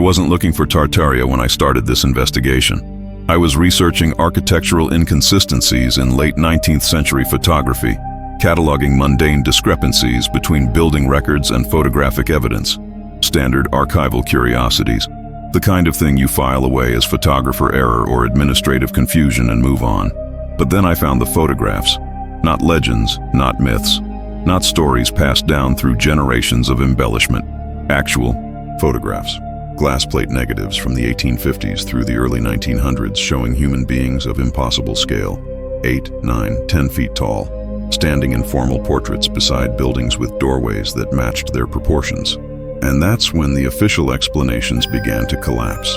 wasn't looking for Tartaria when I started this investigation. I was researching architectural inconsistencies in late 19th century photography, cataloging mundane discrepancies between building records and photographic evidence, standard archival curiosities, the kind of thing you file away as photographer error or administrative confusion and move on. But then I found the photographs, not legends, not myths, not stories passed down through generations of embellishment, actual photographs. Glass plate negatives from the 1850s through the early 1900s showing human beings of impossible scale, 8, 9, 10 feet tall, standing in formal portraits beside buildings with doorways that matched their proportions. And that's when the official explanations began to collapse.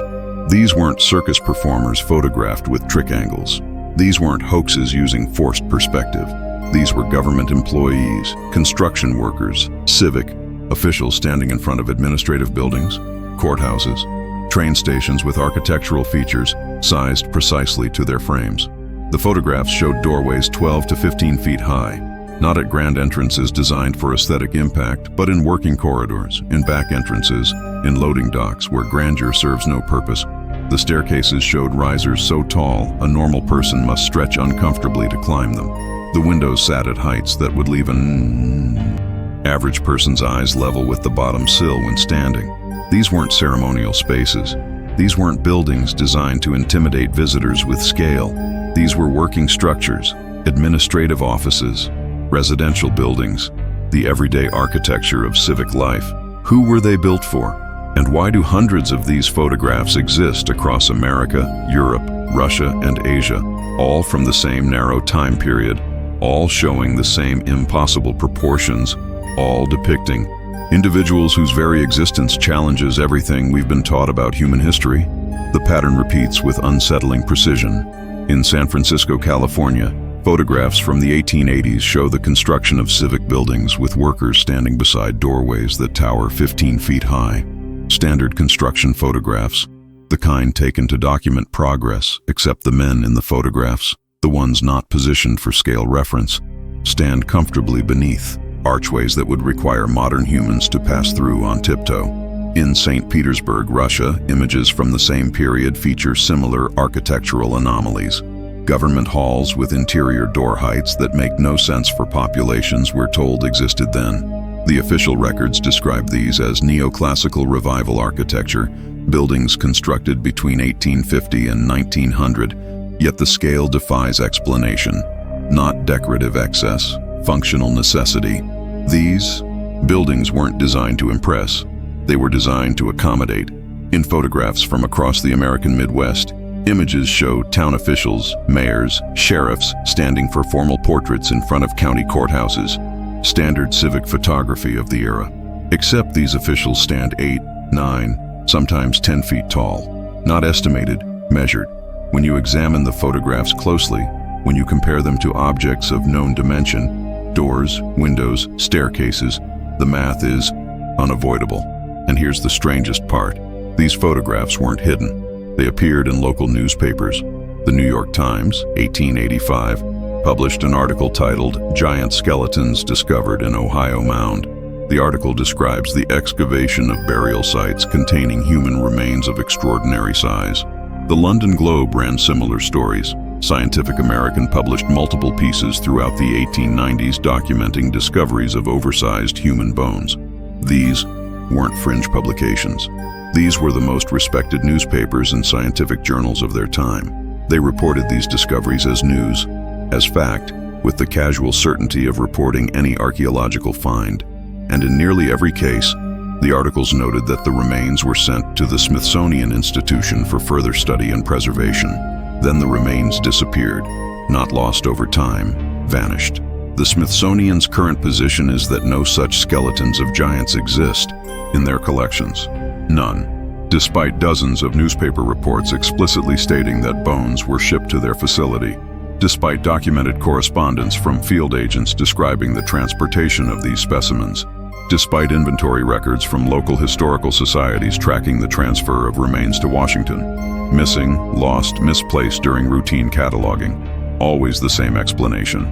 These weren't circus performers photographed with trick angles. These weren't hoaxes using forced perspective. These were government employees, construction workers, civic officials standing in front of administrative buildings, courthouses, train stations with architectural features sized precisely to their frames. The photographs showed doorways 12 to 15 feet high, not at grand entrances designed for aesthetic impact, but in working corridors, in back entrances, in loading docks where grandeur serves no purpose. The staircases showed risers so tall, a normal person must stretch uncomfortably to climb them. The windows sat at heights that would leave an average person's eyes level with the bottom sill when standing. These weren't ceremonial spaces. These weren't buildings designed to intimidate visitors with scale. These were working structures, administrative offices, residential buildings, the everyday architecture of civic life. Who were they built for? And why do hundreds of these photographs exist across America, Europe, Russia, and Asia, all from the same narrow time period, all showing the same impossible proportions, all depicting individuals whose very existence challenges everything we've been taught about human history? The pattern repeats with unsettling precision. In San Francisco, California, photographs from the 1880s show the construction of civic buildings with workers standing beside doorways that tower 15 feet high. Standard construction photographs, the kind taken to document progress, except the men in the photographs, the ones not positioned for scale reference, stand comfortably beneath archways that would require modern humans to pass through on tiptoe. In St. Petersburg, Russia, images from the same period feature similar architectural anomalies. Government halls with interior door heights that make no sense for populations we're told existed then. The official records describe these as neoclassical revival architecture, buildings constructed between 1850 and 1900, yet the scale defies explanation. Not decorative excess, functional necessity. These buildings weren't designed to impress. They were designed to accommodate. In photographs from across the American Midwest, images show town officials, mayors, sheriffs standing for formal portraits in front of county courthouses, standard civic photography of the era. Except these officials stand 8, 9, sometimes 10 feet tall. Not estimated, measured. When you examine the photographs closely, when you compare them to objects of known dimension, doors, windows, staircases, the math is unavoidable. And here's the strangest part. These photographs weren't hidden. They appeared in local newspapers. The New York Times, 1885, published an article titled "Giant Skeletons Discovered in Ohio Mound." The article describes the excavation of burial sites containing human remains of extraordinary size. The London Globe ran similar stories. Scientific American published multiple pieces throughout the 1890s documenting discoveries of oversized human bones. These weren't fringe publications. These were the most respected newspapers and scientific journals of their time. They reported these discoveries as news, as fact, with the casual certainty of reporting any archaeological find. And in nearly every case, the articles noted that the remains were sent to the Smithsonian Institution for further study and preservation. Then the remains disappeared, not lost over time, vanished. The Smithsonian's current position is that no such skeletons of giants exist in their collections. None, despite dozens of newspaper reports explicitly stating that bones were shipped to their facility, despite documented correspondence from field agents describing the transportation of these specimens, despite inventory records from local historical societies tracking the transfer of remains to Washington. Missing, lost, misplaced during routine cataloging. Always the same explanation.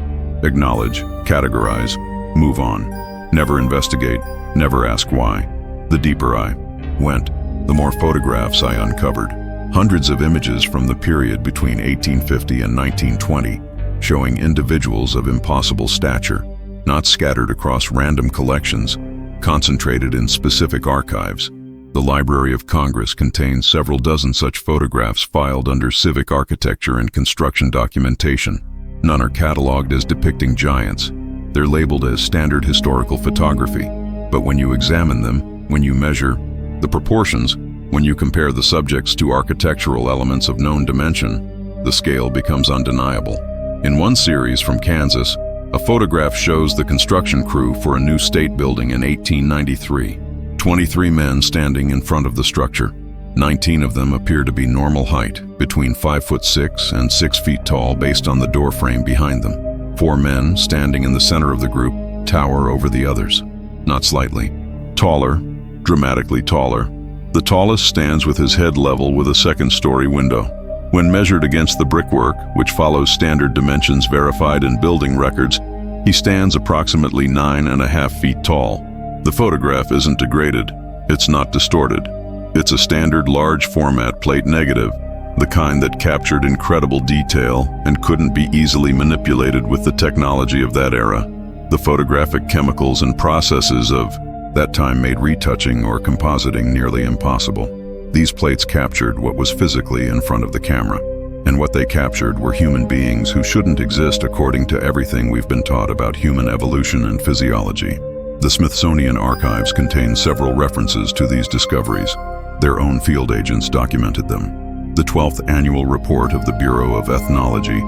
Acknowledge, categorize, move on. Never investigate, never ask why. The deeper I went, the more photographs I uncovered. Hundreds of images from the period between 1850 and 1920, showing individuals of impossible stature, not scattered across random collections, concentrated in specific archives. The Library of Congress contains several dozen such photographs filed under civic architecture and construction documentation. None are cataloged as depicting giants. They're labeled as standard historical photography. But when you examine them, when you measure the proportions, when you compare the subjects to architectural elements of known dimension, the scale becomes undeniable. In one series from Kansas, a photograph shows the construction crew for a new state building in 1893. 23 men standing in front of the structure. 19 of them appear to be normal height, between 5'6" and 6 feet tall based on the door frame behind them. 4 men, standing in the center of the group, tower over the others. Not slightly. Taller, dramatically taller. The tallest stands with his head level with a second-story window. When measured against the brickwork, which follows standard dimensions verified in building records, he stands approximately 9.5 feet tall. The photograph isn't degraded. It's not distorted. It's a standard large format plate negative, the kind that captured incredible detail and couldn't be easily manipulated with the technology of that era. The photographic chemicals and processes of that time made retouching or compositing nearly impossible. These plates captured what was physically in front of the camera, and what they captured were human beings who shouldn't exist according to everything we've been taught about human evolution and physiology. The Smithsonian archives contain several references to these discoveries. Their own field agents documented them. The 12th annual report of the Bureau of Ethnology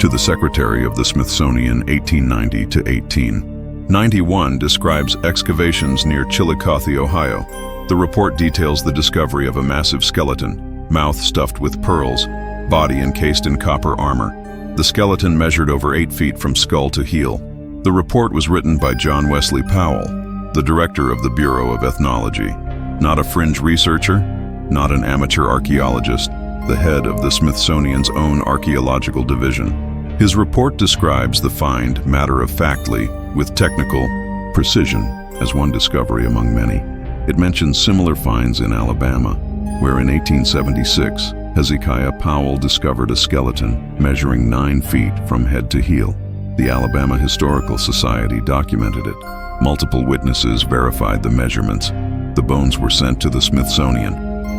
to the Secretary of the Smithsonian 1890 to 1891 describes excavations near Chillicothe, Ohio. The report details the discovery of a massive skeleton, mouth stuffed with pearls, body encased in copper armor. The skeleton measured over 8 feet from skull to heel. The report was written by John Wesley Powell, the director of the Bureau of Ethnology. Not a fringe researcher, not an amateur archaeologist, the head of the Smithsonian's own archaeological division. His report describes the find matter-of-factly, with technical precision, as one discovery among many. It mentions similar finds in Alabama, where in 1876, Hezekiah Powell discovered a skeleton measuring 9 feet from head to heel. The Alabama Historical Society documented it. Multiple witnesses verified the measurements. The bones were sent to the Smithsonian.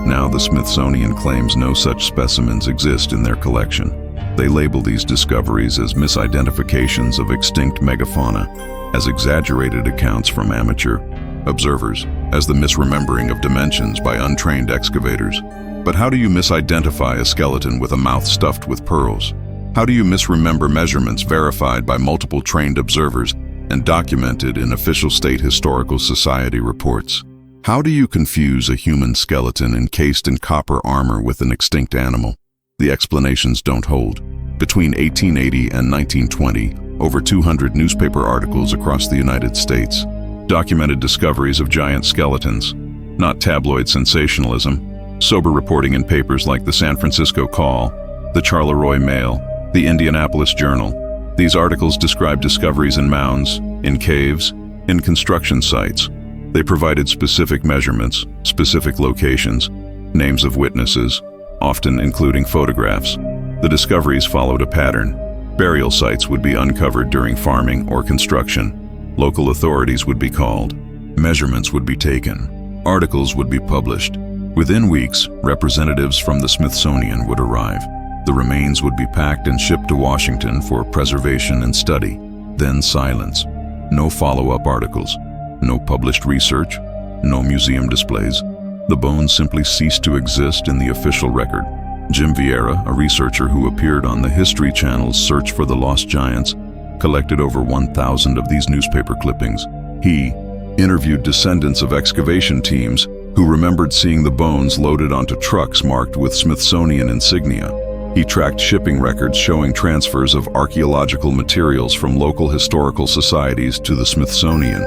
Now the Smithsonian claims no such specimens exist in their collection. They label these discoveries as misidentifications of extinct megafauna, as exaggerated accounts from amateur observers, as the misremembering of dimensions by untrained excavators. But how do you misidentify a skeleton with a mouth stuffed with pearls? How do you misremember measurements verified by multiple trained observers and documented in official state historical society reports? How do you confuse a human skeleton encased in copper armor with an extinct animal? The explanations don't hold. Between 1880 and 1920, over 200 newspaper articles across the United States documented discoveries of giant skeletons, not tabloid sensationalism, sober reporting in papers like the San Francisco Call, the Charleroi Mail, the Indianapolis Journal. These articles describe discoveries in mounds, in caves, in construction sites. They provided specific measurements, specific locations, names of witnesses, often including photographs. The discoveries followed a pattern. Burial sites would be uncovered during farming or construction. Local authorities would be called. Measurements would be taken. Articles would be published. Within weeks, representatives from the Smithsonian would arrive. The remains would be packed and shipped to Washington for preservation and study. Then silence. No follow-up articles. No published research. No museum displays. The bones simply ceased to exist in the official record. Jim Vieira, a researcher who appeared on the History Channel's Search for the Lost Giants, collected over 1,000 of these newspaper clippings. He interviewed descendants of excavation teams who remembered seeing the bones loaded onto trucks marked with Smithsonian insignia. He tracked shipping records showing transfers of archaeological materials from local historical societies to the Smithsonian.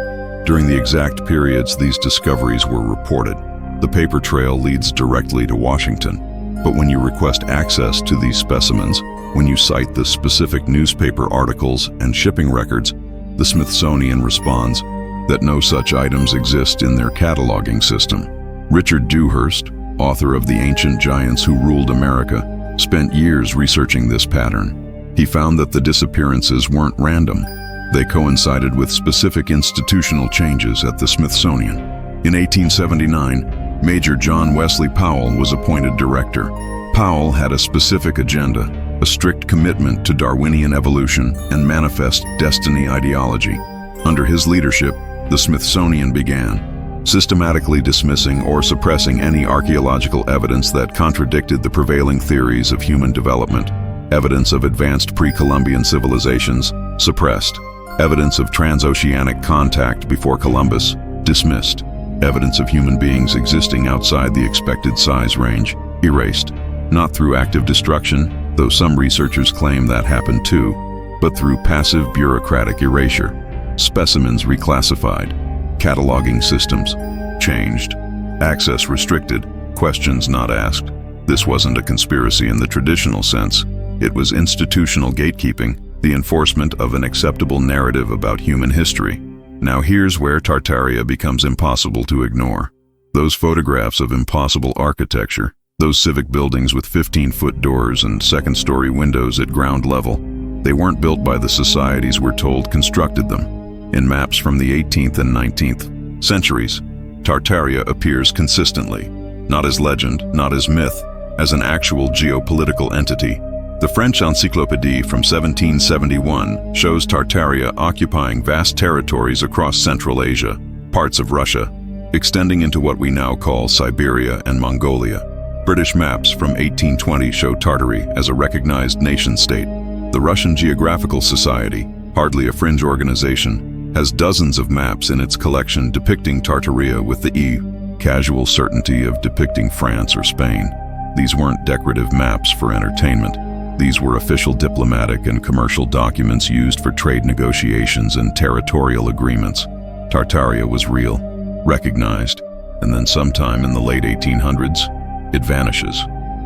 During the exact periods these discoveries were reported, the paper trail leads directly to Washington. But when you request access to these specimens, when you cite the specific newspaper articles and shipping records, the Smithsonian responds that no such items exist in their cataloging system. Richard Dewhurst, author of The Ancient Giants Who Ruled America, spent years researching this pattern. He found that the disappearances weren't random. They coincided with specific institutional changes at the Smithsonian. In 1879, Major John Wesley Powell was appointed director. Powell had a specific agenda, a strict commitment to Darwinian evolution and manifest destiny ideology. Under his leadership, the Smithsonian began systematically dismissing or suppressing any archaeological evidence that contradicted the prevailing theories of human development. Evidence of advanced pre-Columbian civilizations, suppressed. Evidence of transoceanic contact before Columbus, dismissed. Evidence of human beings existing outside the expected size range, erased. Not through active destruction, though some researchers claim that happened too, but through passive bureaucratic erasure. Specimens reclassified. Cataloging systems changed. Access restricted. Questions not asked. This wasn't a conspiracy in the traditional sense. It was institutional gatekeeping, the enforcement of an acceptable narrative about human history. Now here's where Tartaria becomes impossible to ignore. Those photographs of impossible architecture, those civic buildings with 15-foot doors and second-story windows at ground level, they weren't built by the societies we're told constructed them. In maps from the 18th and 19th centuries, Tartaria appears consistently, not as legend, not as myth, as an actual geopolitical entity. The French Encyclopédie from 1771 shows Tartaria occupying vast territories across Central Asia, parts of Russia, extending into what we now call Siberia and Mongolia. British maps from 1820 show Tartary as a recognized nation-state. The Russian Geographical Society, hardly a fringe organization, has dozens of maps in its collection depicting Tartaria with the casual certainty of depicting France or Spain. These weren't decorative maps for entertainment. These were official diplomatic and commercial documents used for trade negotiations and territorial agreements. Tartaria was real, recognized, and then sometime in the late 1800s, it vanishes.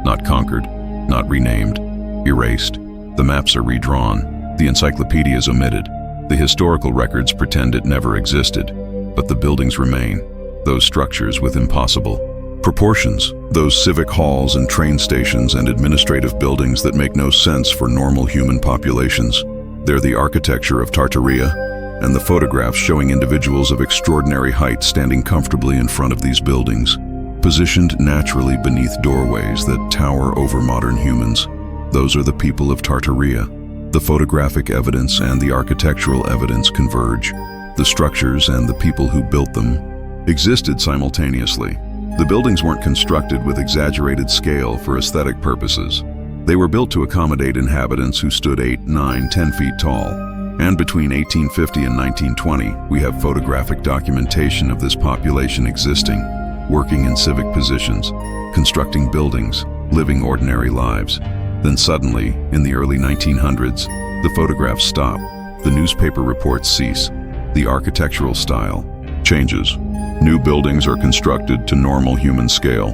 Not conquered, not renamed, erased. The maps are redrawn, the encyclopedia is omitted, the historical records pretend it never existed, but the buildings remain, those structures with impossible proportions, those civic halls and train stations and administrative buildings that make no sense for normal human populations. They're the architecture of Tartaria, and the photographs showing individuals of extraordinary height standing comfortably in front of these buildings, positioned naturally beneath doorways that tower over modern humans. Those are the people of Tartaria. The photographic evidence and the architectural evidence converge. The structures and the people who built them existed simultaneously. The buildings weren't constructed with exaggerated scale for aesthetic purposes. They were built to accommodate inhabitants who stood 8, 9, 10 feet tall. And between 1850 and 1920, we have photographic documentation of this population existing, working in civic positions, constructing buildings, living ordinary lives. Then suddenly, in the early 1900s, the photographs stop, the newspaper reports cease, the architectural style changes. New buildings are constructed to normal human scale,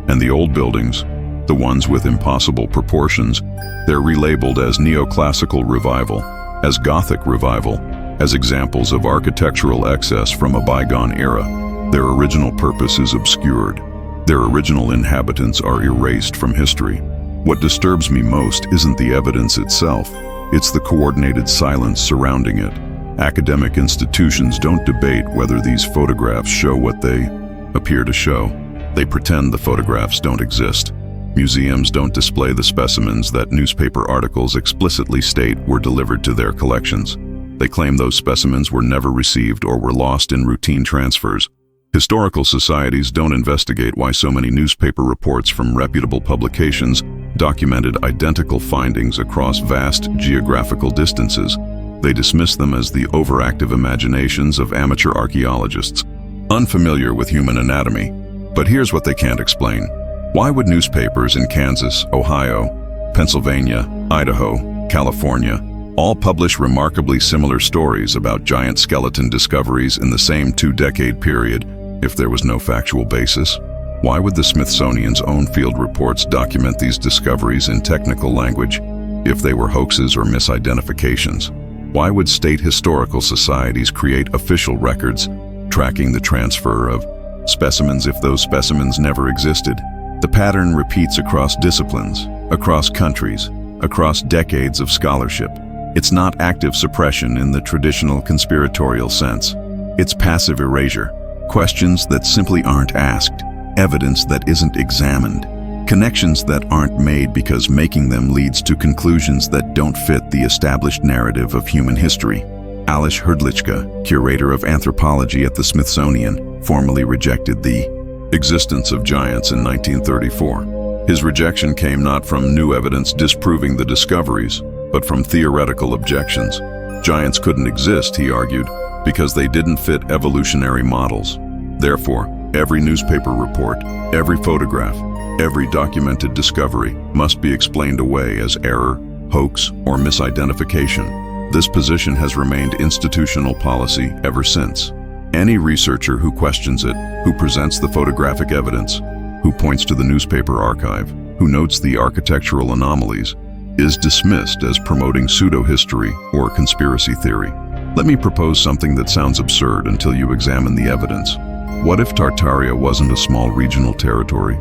and the old buildings, the ones with impossible proportions, they're relabeled as neoclassical revival, as Gothic revival, as examples of architectural excess from a bygone era. Their original purpose is obscured. Their original inhabitants are erased from history. What disturbs me most isn't the evidence itself, it's the coordinated silence surrounding it. Academic institutions don't debate whether these photographs show what they appear to show. They pretend the photographs don't exist. Museums don't display the specimens that newspaper articles explicitly state were delivered to their collections. They claim those specimens were never received or were lost in routine transfers. Historical societies don't investigate why so many newspaper reports from reputable publications documented identical findings across vast geographical distances. They dismiss them as the overactive imaginations of amateur archaeologists, unfamiliar with human anatomy. But here's what they can't explain. Why would newspapers in Kansas, Ohio, Pennsylvania, Idaho, California all publish remarkably similar stories about giant skeleton discoveries in the same 2-decade period if there was no factual basis? Why would the Smithsonian's own field reports document these discoveries in technical language if they were hoaxes or misidentifications? Why would state historical societies create official records tracking the transfer of specimens if those specimens never existed? The pattern repeats across disciplines, across countries, across decades of scholarship. It's not active suppression in the traditional conspiratorial sense. It's passive erasure. Questions that simply aren't asked, evidence that isn't examined, connections that aren't made because making them leads to conclusions that don't fit the established narrative of human history. Alois Hrdlicka, curator of anthropology at the Smithsonian, formally rejected the existence of giants in 1934. His rejection came not from new evidence disproving the discoveries, but from theoretical objections. Giants couldn't exist, he argued, because they didn't fit evolutionary models. Therefore, every newspaper report, every photograph, every documented discovery must be explained away as error, hoax, or misidentification. This position has remained institutional policy ever since. Any researcher who questions it, who presents the photographic evidence, who points to the newspaper archive, who notes the architectural anomalies, is dismissed as promoting pseudo-history or conspiracy theory. Let me propose something that sounds absurd until you examine the evidence. What if Tartaria wasn't a small regional territory?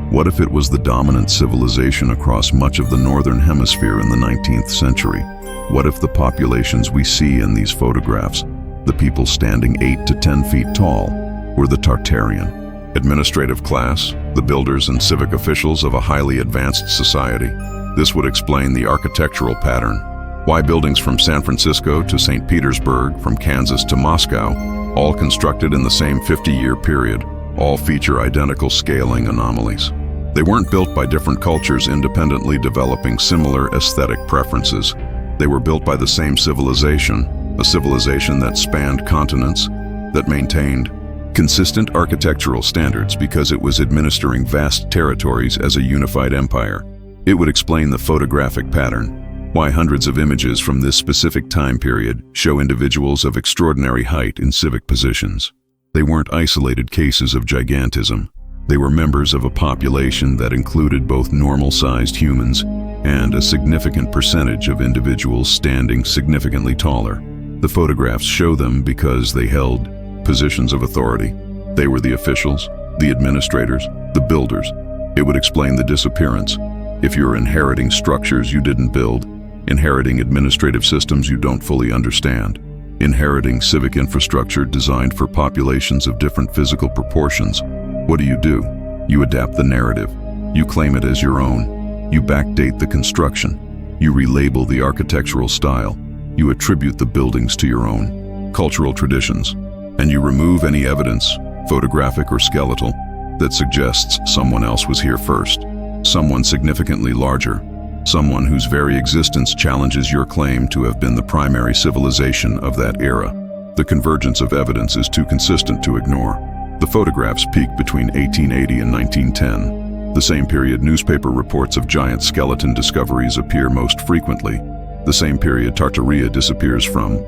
What if it was the dominant civilization across much of the northern hemisphere in the 19th century? What if the populations we see in these photographs, the people standing 8 to 10 feet tall, were the Tartarian administrative class, the builders and civic officials of a highly advanced society? This would explain the architectural pattern. Why buildings from San Francisco to St. Petersburg, from Kansas to Moscow, all constructed in the same 50-year period, all feature identical scaling anomalies. They weren't built by different cultures independently developing similar aesthetic preferences. They were built by the same civilization, a civilization that spanned continents, that maintained consistent architectural standards because it was administering vast territories as a unified empire. It would explain the photographic pattern, why hundreds of images from this specific time period show individuals of extraordinary height in civic positions. They weren't isolated cases of gigantism. They were members of a population that included both normal-sized humans and a significant percentage of individuals standing significantly taller. The photographs show them because they held positions of authority. They were the officials, the administrators, the builders. It would explain the disappearance. If you're inheriting structures you didn't build, inheriting administrative systems you don't fully understand, inheriting civic infrastructure designed for populations of different physical proportions, what do? You adapt the narrative. You claim it as your own. You backdate the construction. You relabel the architectural style. You attribute the buildings to your own cultural traditions. And you remove any evidence, photographic or skeletal, that suggests someone else was here first. Someone significantly larger. Someone whose very existence challenges your claim to have been the primary civilization of that era. The convergence of evidence is too consistent to ignore. The photographs peak between 1880 and 1910. The same period newspaper reports of giant skeleton discoveries appear most frequently. The same period Tartaria disappears from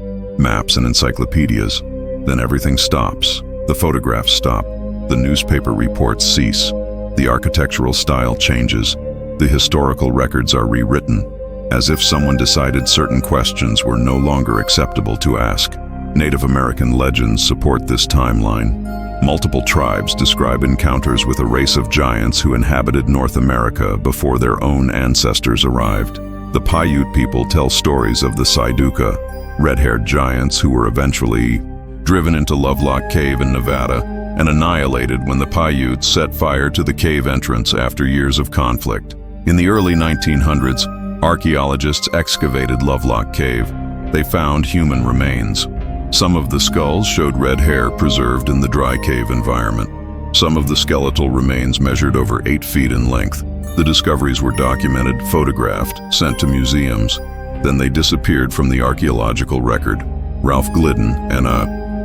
maps and encyclopedias. Then everything stops. The photographs stop. The newspaper reports cease. The architectural style changes. The historical records are rewritten, as if someone decided certain questions were no longer acceptable to ask. Native American legends support this timeline. Multiple tribes describe encounters with a race of giants who inhabited North America before their own ancestors arrived. The Paiute people tell stories of the Saiduka, red-haired giants who were eventually driven into Lovelock Cave in Nevada and annihilated when the Paiutes set fire to the cave entrance after years of conflict. In the early 1900s, archaeologists excavated Lovelock Cave. They found human remains. Some of the skulls showed red hair preserved in the dry cave environment. Some of the skeletal remains measured over 8 feet in length. The discoveries were documented, photographed, sent to museums. Then they disappeared from the archaeological record. Ralph Glidden, an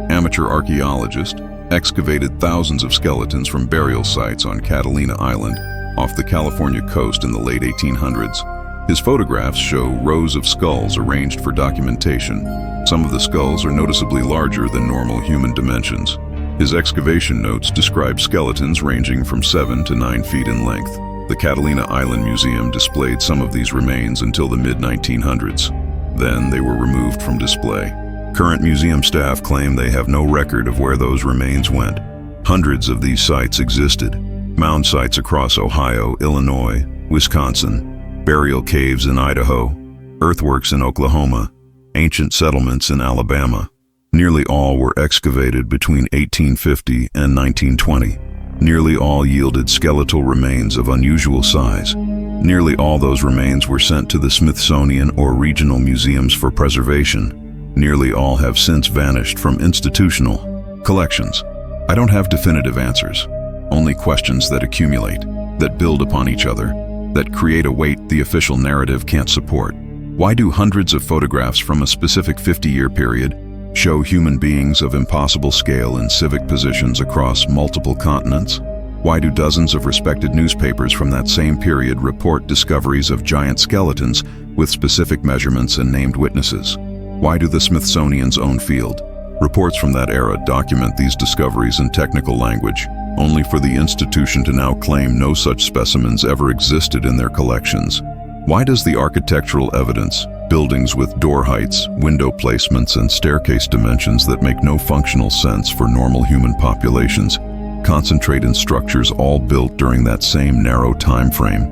amateur archaeologist, excavated thousands of skeletons from burial sites on Catalina Island, off the California coast in the late 1800s. His photographs show rows of skulls arranged for documentation. Some of the skulls are noticeably larger than normal human dimensions. His excavation notes describe skeletons ranging from 7 to 9 feet in length. The Catalina Island Museum displayed some of these remains until the mid-1900s. Then they were removed from display. Current museum staff claim they have no record of where those remains went. Hundreds of these sites existed. Mound sites across Ohio, Illinois, Wisconsin, burial caves in Idaho, earthworks in Oklahoma, ancient settlements in Alabama. Nearly all were excavated between 1850 and 1920. Nearly all yielded skeletal remains of unusual size. Nearly all those remains were sent to the Smithsonian or regional museums for preservation. Nearly all have since vanished from institutional collections. I don't have definitive answers, only questions that accumulate, that build upon each other, that create a weight the official narrative can't support. Why do hundreds of photographs from a specific 50-year period show human beings of impossible scale in civic positions across multiple continents? Why do dozens of respected newspapers from that same period report discoveries of giant skeletons with specific measurements and named witnesses? Why do the Smithsonian's own field reports from that era document these discoveries in technical language, only for the institution to now claim no such specimens ever existed in their collections? Why does the architectural evidence, buildings with door heights, window placements, and staircase dimensions that make no functional sense for normal human populations, concentrate in structures all built during that same narrow time frame?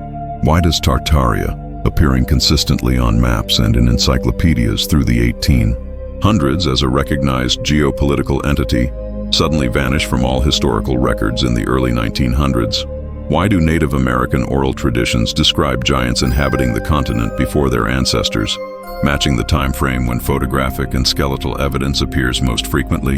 Why does Tartaria, appearing consistently on maps and in encyclopedias through the 1800s as a recognized geopolitical entity, suddenly vanish from all historical records in the early 1900s? Why do Native American oral traditions describe giants inhabiting the continent before their ancestors, matching the time frame when photographic and skeletal evidence appears most frequently?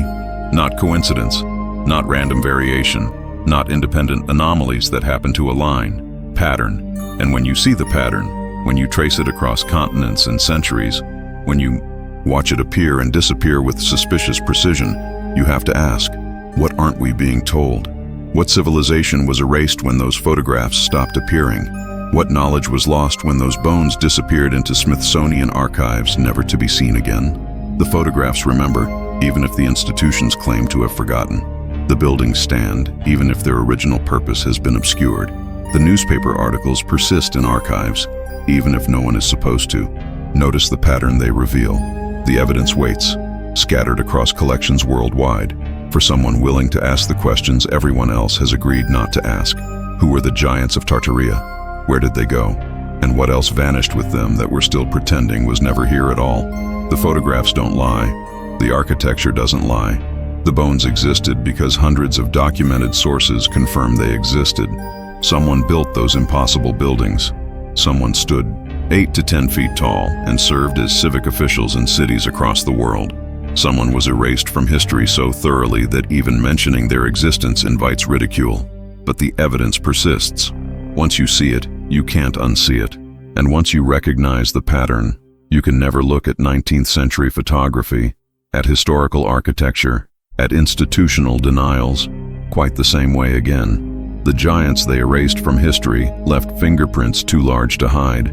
Not coincidence, not random variation, not independent anomalies that happen to align. Pattern. And when you see the pattern, when you trace it across continents and centuries, when you watch it appear and disappear with suspicious precision, you have to ask, what aren't we being told? What civilization was erased when those photographs stopped appearing? What knowledge was lost when those bones disappeared into Smithsonian archives, never to be seen again? The photographs remember, even if the institutions claim to have forgotten. The buildings stand, even if their original purpose has been obscured. The newspaper articles persist in archives, even if no one is supposed to. Notice the pattern they reveal. The evidence waits, scattered across collections worldwide, for someone willing to ask the questions everyone else has agreed not to ask. Who were the giants of Tartaria? Where did they go? And what else vanished with them that we're still pretending was never here at all? The photographs don't lie. The architecture doesn't lie. The bones existed because hundreds of documented sources confirm they existed. Someone built those impossible buildings. Someone stood 8 to 10 feet tall and served as civic officials in cities across the world. Someone was erased from history so thoroughly that even mentioning their existence invites ridicule. But the evidence persists. Once you see it, you can't unsee it. And once you recognize the pattern, you can never look at 19th century photography, at historical architecture, at institutional denials, quite the same way again. The giants they erased from history left fingerprints too large to hide.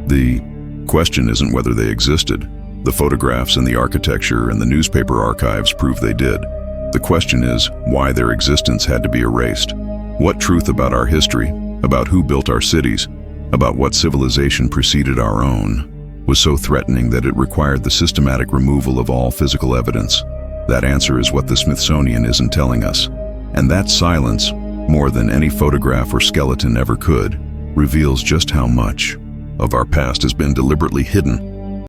The question isn't whether they existed. The photographs and the architecture and the newspaper archives prove they did. The question is why their existence had to be erased. What truth about our history, about who built our cities, about what civilization preceded our own, was so threatening that it required the systematic removal of all physical evidence? That answer is what the Smithsonian isn't telling us. And that silence, more than any photograph or skeleton ever could, reveals just how much of our past has been deliberately hidden